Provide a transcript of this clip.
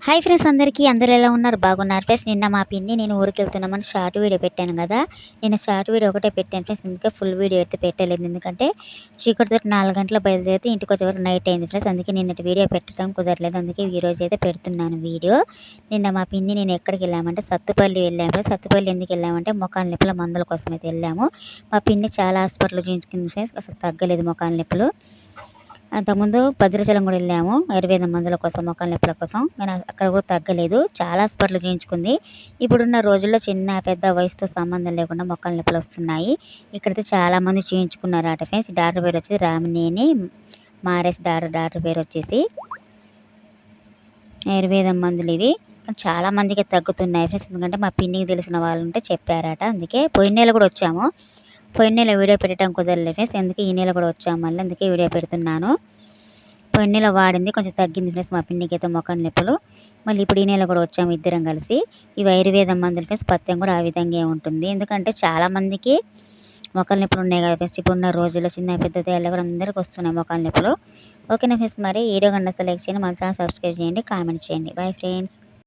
Hi friends అందరూ ఎలా ఉన్నారు? బాగున్నారు ఫ్రెండ్స్. నిన్న మా పిన్ని నేను ఊరికెళ్తున్నామని షార్ట్ వీడియో పెట్టాను కదా! నేను షార్ట్ వీడియో ఒకటే పెట్టాను ఫ్రెండ్స్. అందుకే ఫుల్ వీడియో అయితే పెట్టలేదు. ఎందుకంటే చీకటితోటి 4 గంటలకు బయలుదేరితే ఇంటికొచ్చేవరకు నైట్ అయింది ఫ్రెండ్స్. అందుకే నిన్నటి వీడియో పెట్టడం కుదరలేదు. అందుకే ఈరోజు అయితే పెడుతున్నాను వీడియో. నిన్న మా పిన్ని నేను ఎక్కడికెళ్ళామంటే సత్తుపల్లి వెళ్ళాము ఫ్రెండ్స్. సత్తుపల్లి ఎందుకెళ్ళామంటే మొఖాల నొప్పుల మందుల కోసం అయితే వెళ్ళాము. మా పిన్ని చాలా హాస్పిటల్‌లో చూయించుకుంది ఫ్రెండ్స్. అసలు తగ్గలేదు మొఖాల నొప్పులు. అంతకుముందు భద్రాచలం కూడా వెళ్ళాము ఆయుర్వేద మందుల కోసం, మొఖాల నొప్పుల కోసం. కానీ అక్కడ కూడా తగ్గలేదు. చాలా హాస్పిటల్‌లో చూయించుకుంది. ఇప్పుడున్న రోజుల్లో చిన్న, పెద్ద వయసుతో సంబంధం లేకుండా మొఖాల నొప్పులు వస్తున్నాయి. ఇక్కడైతే చాలామంది చూయించుకున్నారట ఫ్రెండ్స్. డాక్టర్ పేరు వచ్చి రామినేని మారేష్ డాక్టర్ పేరు వచ్చేసి. ఆయుర్వేదం మందులు ఇవి. చాలా మందికి తగ్గుతున్నాయి ఫ్రెండ్స్. ఎందుకంటే మా పిన్నికి తెలిసిన వాళ్ళు ఉంటే చెప్పారట. అందుకే పోయిన నెల కూడా వచ్చాము. పోయిన నెల వీడియో పెట్టడం కుదరలేదు ఫ్రెండ్స్. అందుకే ఈ నెల కూడా వచ్చాము మళ్ళీ. అందుకే వీడియో పెడుతున్నాను. పోయిన నెల వాడింది కొంచెం తగ్గింది ఫ్రెండ్స్ మా పిన్నికైతే మొఖం నొప్పులు. మళ్ళీ ఇప్పుడు ఈ నెల కూడా వచ్చాము ఇద్దరం కలిసి. ఇవి ఆయుర్వేదం మందులు ఫ్రెండ్స్. పథ్యం కూడా ఆ విధంగా ఉంటుంది. ఎందుకంటే చాలామందికి మొఖాల నొప్పులు ఉన్నాయి కదా ఫ్రెండ్స్. ఇప్పుడున్న రోజుల్లో చిన్న పెద్ద తేడా కూడా అందరికి వస్తున్నాయి మొఖాల నొప్పులు. ఓకేనా ఫ్రెండ్స్, మరి వీడియో కన్నా లైక్ చేయండి, మన ఛానల్ సబ్స్క్రైబ్ చేయండి, కామెంట్ చేయండి. Bye friends.